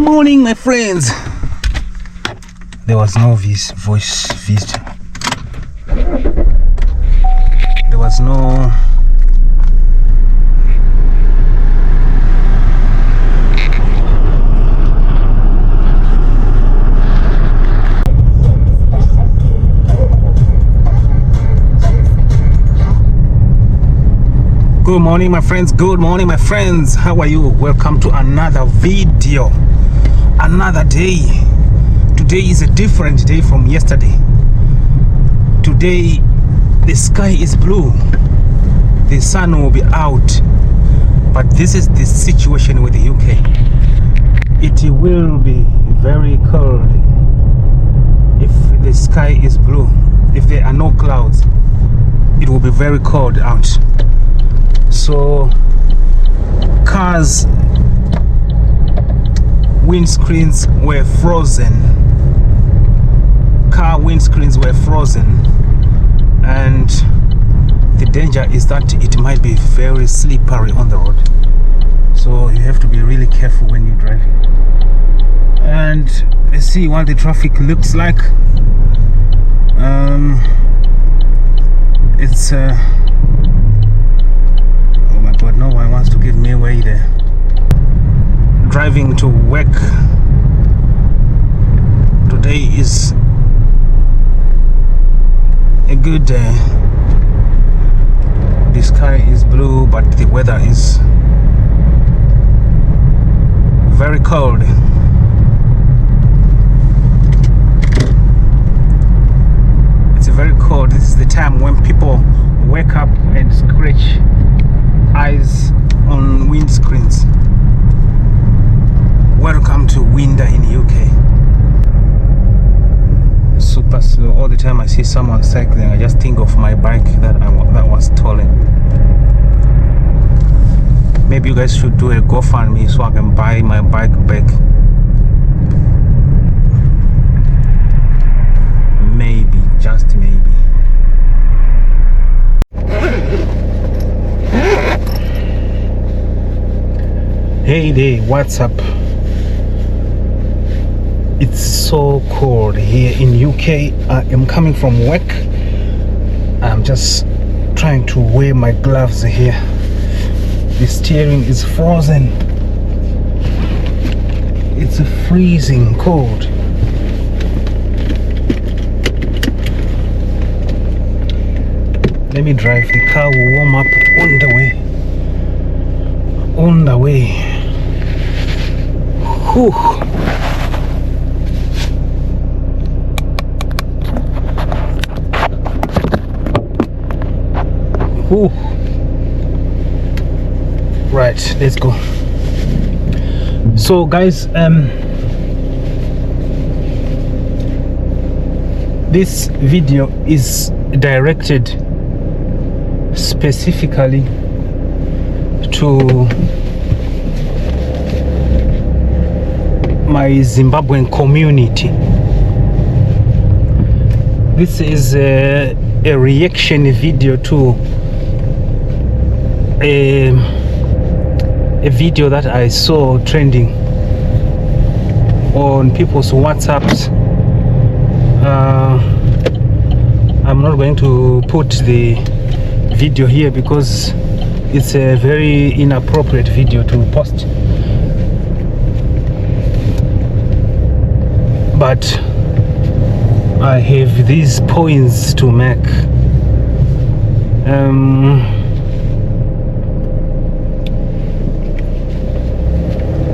morning, my friends. There was no voice visit. There was no Good morning, my friends. Good morning, my friends. How are you? Welcome to another video. Another day. Today is a different day from yesterday. Today the sky is blue. The sun will be out. But this is the situation with the UK. It will be very cold if the sky is blue. If there are no clouds, it will be very cold out. So cars windscreens were frozen. Car windscreens were frozen, and the danger is that it might be very slippery on the road. So you have to be really careful when you're driving. And let's see what the traffic looks like. It's but no one wants to give me away there. Driving to work today is a good day. The sky is blue, but the weather is very cold. It's very cold. This is the time when people wake up and scratch eyes on windscreens. Welcome to winter in UK. Super slow. All the time I see someone cycling, I just think of my bike that was stolen. Maybe you guys should do a GoFundMe so I can buy my bike back. Maybe, just maybe. Hey there, what's up? It's so cold here in UK. I am coming from work. I'm just trying to wear my gloves here. The steering is frozen. It's freezing cold. Let me drive. The car will warm up on the way. On the way. Whew. Whew. Right, let's go. So guys, this video is directed specifically to my Zimbabwean community. This is a reaction video to a video that I saw trending on people's WhatsApps. I'm not going to put the video here because it's a very inappropriate video to post. But I have these points to make.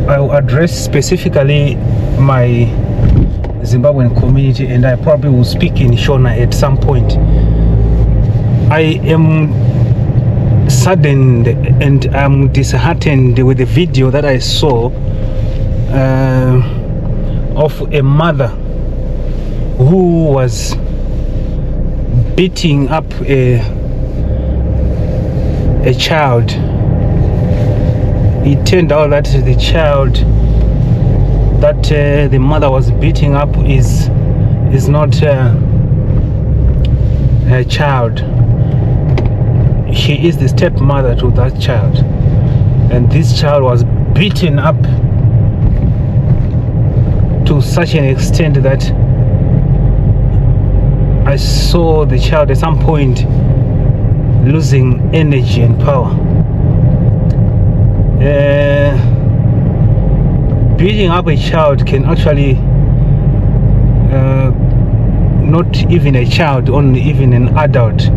I'll address specifically my Zimbabwean community, and I probably will speak in Shona at some point. I am saddened and I'm disheartened with the video that I saw of a mother who was beating up a child. It turned out that the child that the mother was beating up is not her child. She is the stepmother to that child, and this child was beaten up to such an extent that I saw the child at some point losing energy and power. Beating up a child can actually, not even a child, only even an adult,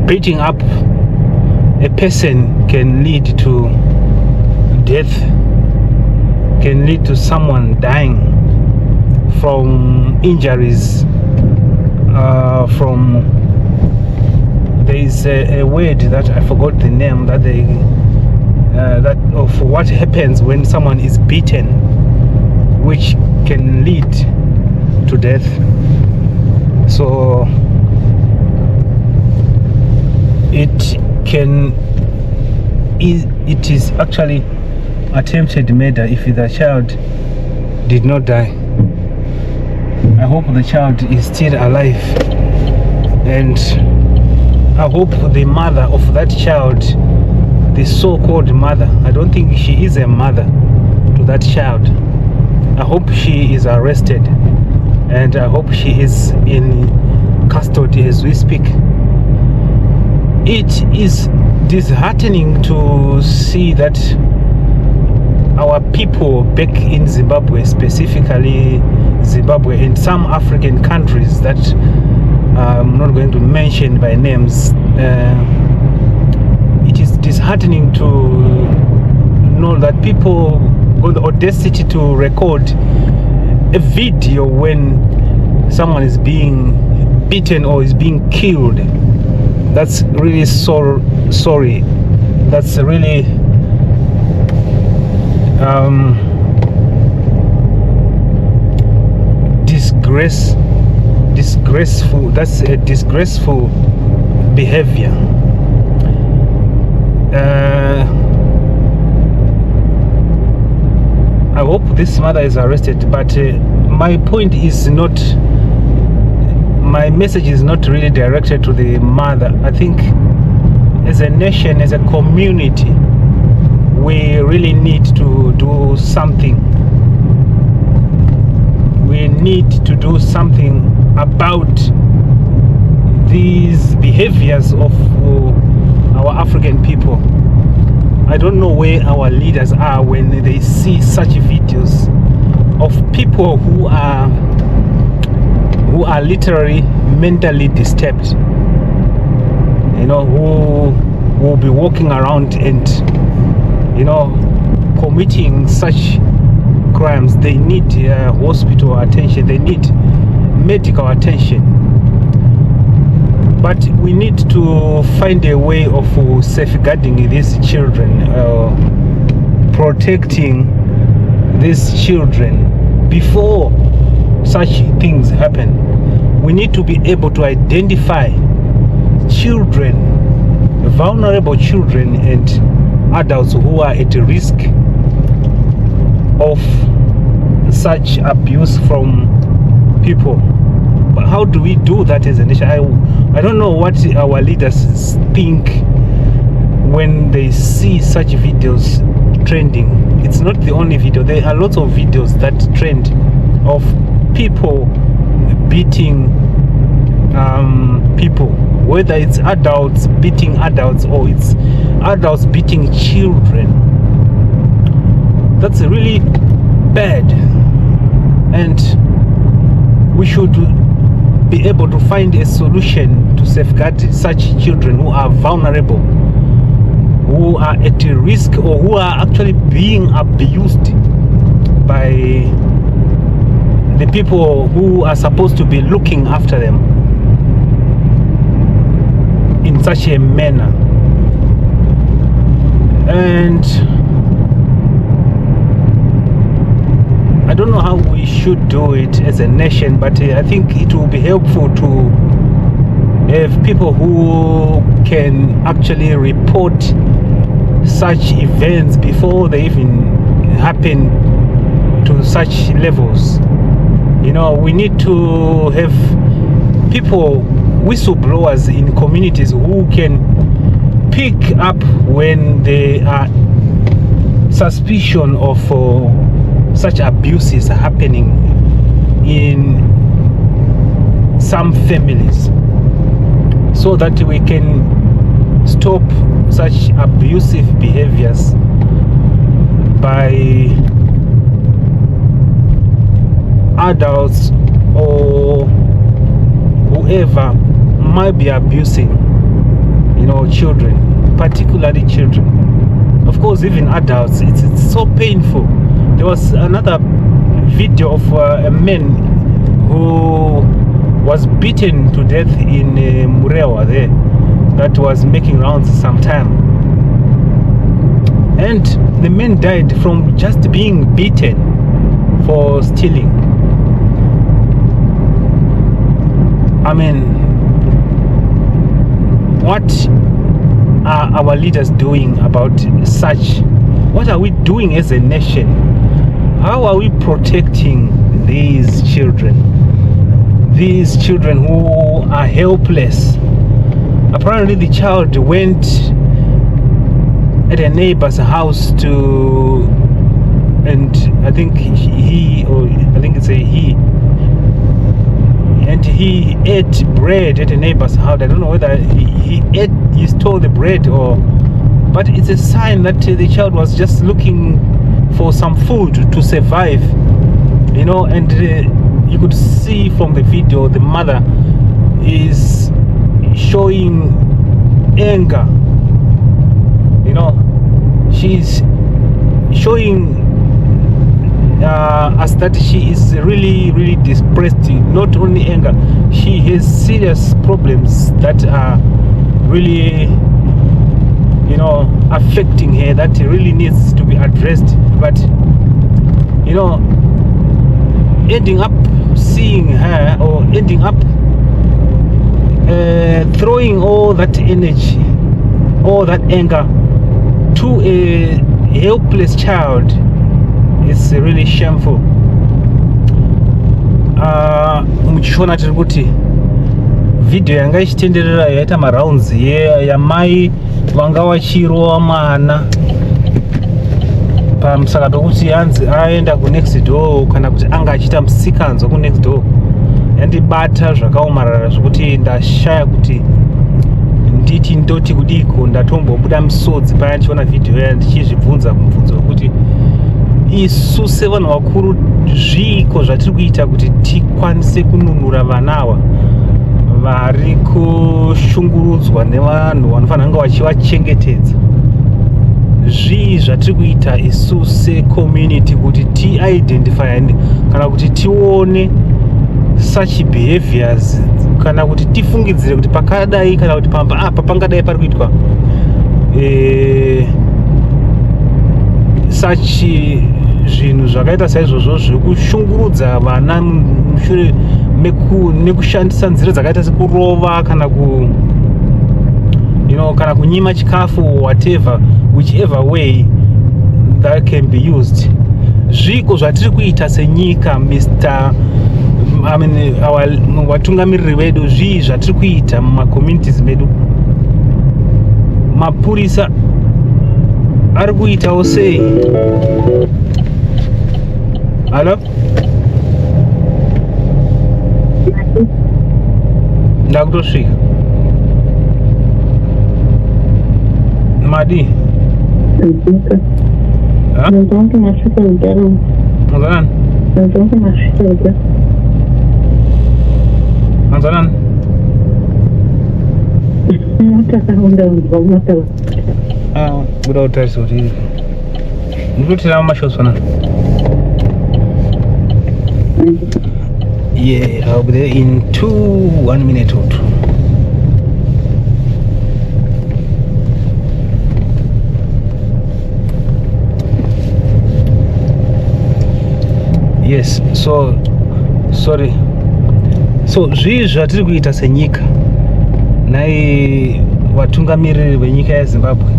beating up a person can lead to death, can lead to someone dying from injuries, from, there is a word that I forgot the name, that they that of what happens when someone is beaten, which can lead to death. So it is actually attempted murder if the child did not die. I hope the child is still alive, and I hope the mother of that child, the so-called mother, I don't think she is a mother to that child, I hope she is arrested, and I hope she is in custody as we speak. It is disheartening to see that our people back in Zimbabwe, specifically Zimbabwe and some African countries that I'm not going to mention by names, it is disheartening to know that people got the audacity to record a video when someone is being beaten or is being killed. That's really sorry. That's really disgraceful. That's a disgraceful behavior. I hope this mother is arrested, but my point is not, my message is not really directed to the mother. I think as a nation, as a community, we really need to do something. We need to do something about these behaviors of our African people. I don't know where our leaders are when they see such videos of people who are literally mentally disturbed, you know, who will be walking around and, you know, committing such crimes. They need hospital attention, they need medical attention. But we need to find a way of safeguarding these children, protecting these children before such things happen. We need to be able to identify children, vulnerable children and adults who are at risk of such abuse from people. But how do we do that as a nation? I don't know what our leaders think when they see such videos trending. It's not the only video. There are lots of videos that trend of people beating people, whether it's adults beating adults or it's adults beating children. That's really bad, and we should be able to find a solution to safeguard such children who are vulnerable, who are at risk, or who are actually being abused by the people who are supposed to be looking after them in such a manner. And I don't know how we should do it as a nation, but I think it will be helpful to have people who can actually report such events before they even happen to such levels. You know, we need to have people, whistleblowers in communities, who can pick up when there are suspicion of such abuses are happening in some families, so that we can stop such abusive behaviors by adults or whoever might be abusing, children, particularly children. Of course, even adults, it's so painful. There was another video of a man who was beaten to death in Murewa there, that was making rounds sometime, and the man died from just being beaten for stealing. I mean, what are our leaders doing about such? What are we doing as a nation? How are we protecting these children? These children who are helpless. Apparently the child went at a neighbor's house and I think he ate bread at a neighbor's house. I don't know whether he stole the bread but it's a sign that the child was just looking for some food to survive, and you could see from the video the mother is showing anger. She's showing us that she is really, really depressed. Not only anger, she has serious problems that are really, affecting her, that really needs to be addressed. But ending up seeing her, or ending up throwing all that energy, all that anger to a helpless child is really shameful. Muchishona tiri kuti video yanga ichitenderera yaita marounds yamai vanga vachirova mwana pamusaka tokuti yanzi aenda ku next door, kana kuti anga achiita musikanzwa ku next door, yandibata zvakaomarara zvokuti ndashaya kuti nditi ndoti kudiko. Ndatombobuda misodzi paya ndichiona video yaya ndichizvibvunza mubvunzo wekuti isu sevanhu vakuru zviiko zvatiri kuita kuti tikwanise kununura vanawa vari kushungurudzwa nevanhu vanofanira kunge vachivachengetedza. Zvii zvatiri kuita isu secommunity kuti ti-identify kana kuti tione such behaviors, kana kuti tifungidzire kuti pakadai kana kuti apa pangadai pari kuitwa such zvinhu zvakaita saizvozvo zvekushungurudza vana mushure nekushandisa nzira dzakaita sekurova kana kana kunyima chikafu, whatever, whichever way that can be used. Zviko zvatiri kuita senyika, vatungamiriri vedu, zvii zvatiri kuita mumacommunities medu? Mapurisa ari kuitawo sei? Halo? Ndakutosvika. Madi? Manzanan? Manzanan? Buda utarisi kuti ndikutira mashosana. Yeah, I'll be there in 1 minute or two. Yes, so sorry. So zvii zvatiri kuita senyika nai vatungamiriri venyika yeZimbabwe,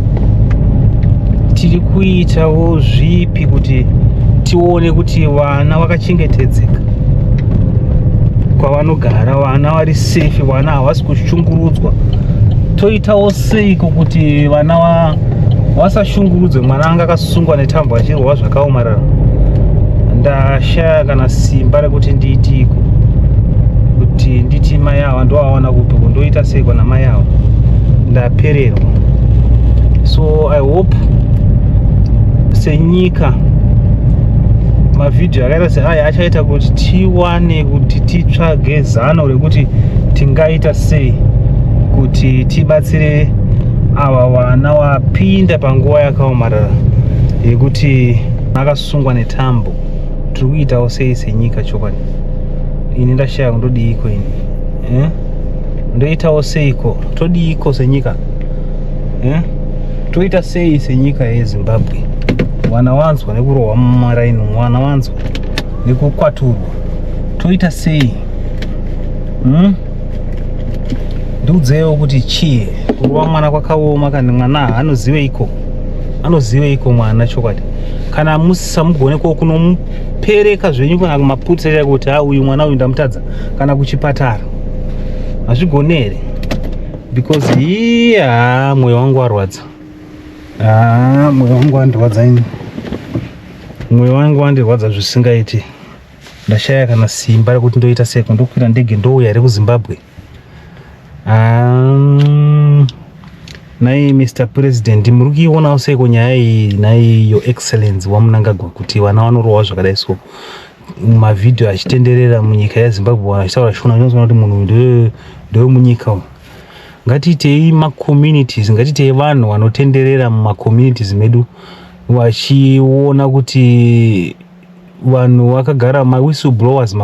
tiri kuitawo zvipi kuti tione kuti vana vakachengetedzeka kwavanogara, vana vari safe, vana havasi kushungurudzwa? Toitawo seiko kuti vana vasashungurudzwe? Mwana anga akasungwa netambo achirwa zvakaomarara. ndashaya kana simba rekuti ndiitiko, kuti nditi mai avo ndoaona kupi kundoita sei kana mai avo ndapererwa. So I hope senyika mavhidhiyo akaita seaya achaita kuti tiwane kuti titsvage zano rekuti tingaita sei kuti tibatsire ava vana vapinda panguva yakaomarara yekuti vakasungwa netambo. Tiri kuitawo sei senyika chokwadi? Ini ndashaya kundodiiko ini, ndoitawo seiko? Todiiko senyika? Toita sei senyika yeZimbabwe? Wana wanzwa nekurohwa mumaraini, wana wanzwa nekukwaturwa, toita sei? Ndiudzewo kuti chii kurohwa mwana kwakaoma, kana mwana anoziveiko mwana chokwadi? Kana musamugone kunomupereka zvenyu kana kumaputisa kuti uyu mwana uyu ndamutadza kana kuchipatara, hazvigonere. Because mwoyo wangu warwadza, mwoyo wangu wandirwadza ini, mwoyo wangu wandirwadza zvisingaiti. Ndashaya kana simba rekuti ndoita sei kundokwira ndege ndouya here kuZimbabwe. Nai Mr. President, muri kuionawo seiko nyaya iyi, nai Your Excellency waMnangagwa, kuti vana vanorohwa zvakadai so mavhidhiyo achitenderera munyika yeZimbabwe, vanhu vachitaura shona zvinoziva kuti munhu ndewemunyika umu. Ngatiitei macommunities, ngatiitei vanhu vanotenderera mumacommunities medu vachiona kuti vanhu vakagara mawhistleblowers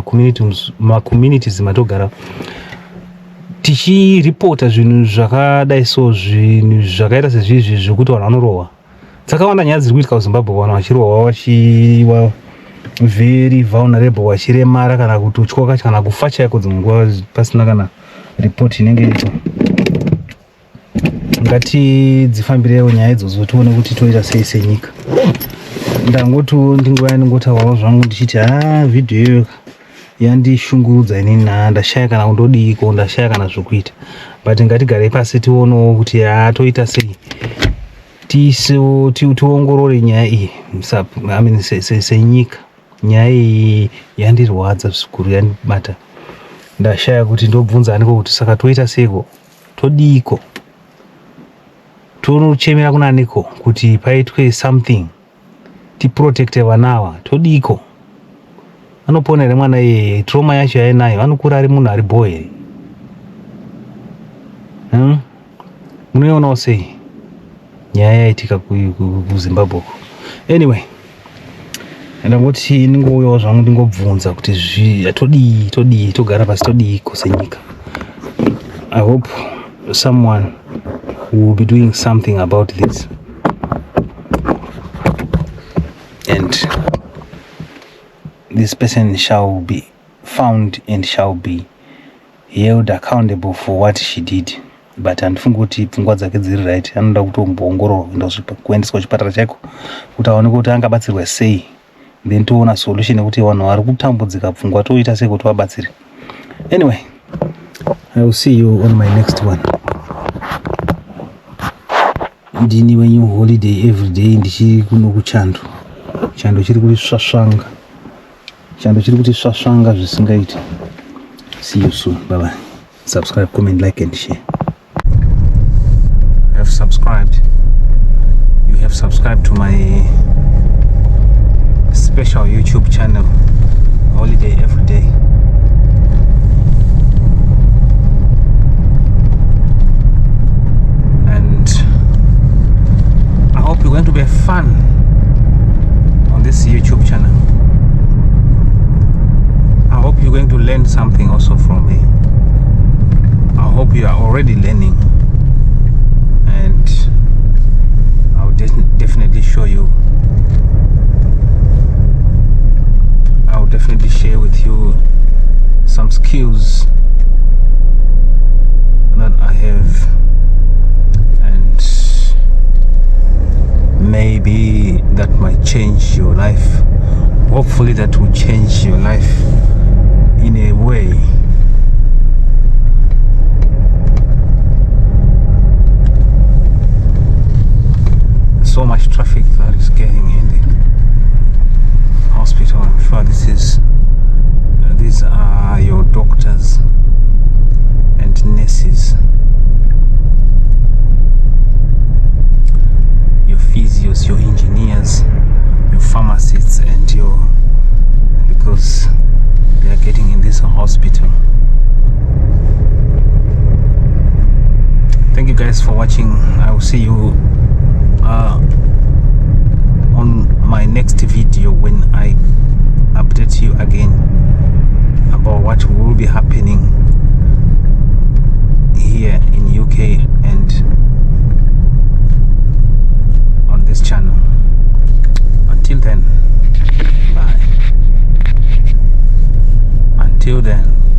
macommunities matogara tichiripota zvinhu zvakadai so, zvinhu zvakaita sezvizvi zvekuti vanhu vanorohwa. Dzakawanda nyaya dziri kuitika kuZimbabwe, vanhu vachirohwa vachiva very vulnerable, vachiremara kana kutotyoka kana kufa chaiko dzimwe nguva pasina kana ripoti inenge iripo. Ngatidzifambirewo nyaya idzodzo tione kuti toita sei senyika. Ndingoya ndingotaurawo zvangu ndichiti vhidhiyo iyoyo yandishungurudza inini, ndashaya kana kundodiiko, ndashaya kana zvokuita. But ngatigarei pasi tionewo kuti toita sei tiongorore nyaya iyi senyika. Nyaya iyi yandirwadza zvikuru, yandibata. Ndashaya kuti ndobvunza aniko kuti saka toita seiko, todiiko, tonochemera kuna niko kuti paitwe something tiprotecte vana ava, todiiko. Anopona here mwana iye? Trauma yacho yainayo, anokura ari munhu ari boy here? Munoionawo sei nyaya yaitika kuZimbabwe? Anyway, ndangoti ndingouyawo zvangu ndingobvunza kuti todii togara pasi, todiiko senyika. I hope someone will be doing something about this, and this person shall be found and shall be held accountable for what she did. But handifungi kuti pfungwa dzake dziri right, anoda kutomboongororwa kuendeswa kuchipatara chaiko kuti aoneke kuti angabatsirwa sei, then toona solution yekuti vanhu vari kutambudzika pfungwa toita sei kuti vabatsire. Anyway, I will see you on my next one. Ndini wenyu holiday every day, ndichiri kuno kuchando. Chando chiri kuti swaswanga. Chando chiri kuti swaswanga zvisingaiti. See you soon. Bye bye. Subscribe, comment, like and share. You have subscribed to my special YouTube channel, Holiday Every Day. And I hope you're going to be fun on this YouTube channel. I hope you're going to learn something also from me. I hope you are already learning, and I'll definitely show you. I'll definitely share with you some skills that I have, and maybe that might change your life. Hopefully that will change your life in a way. So much traffic that is getting in the hospital and fire. you then.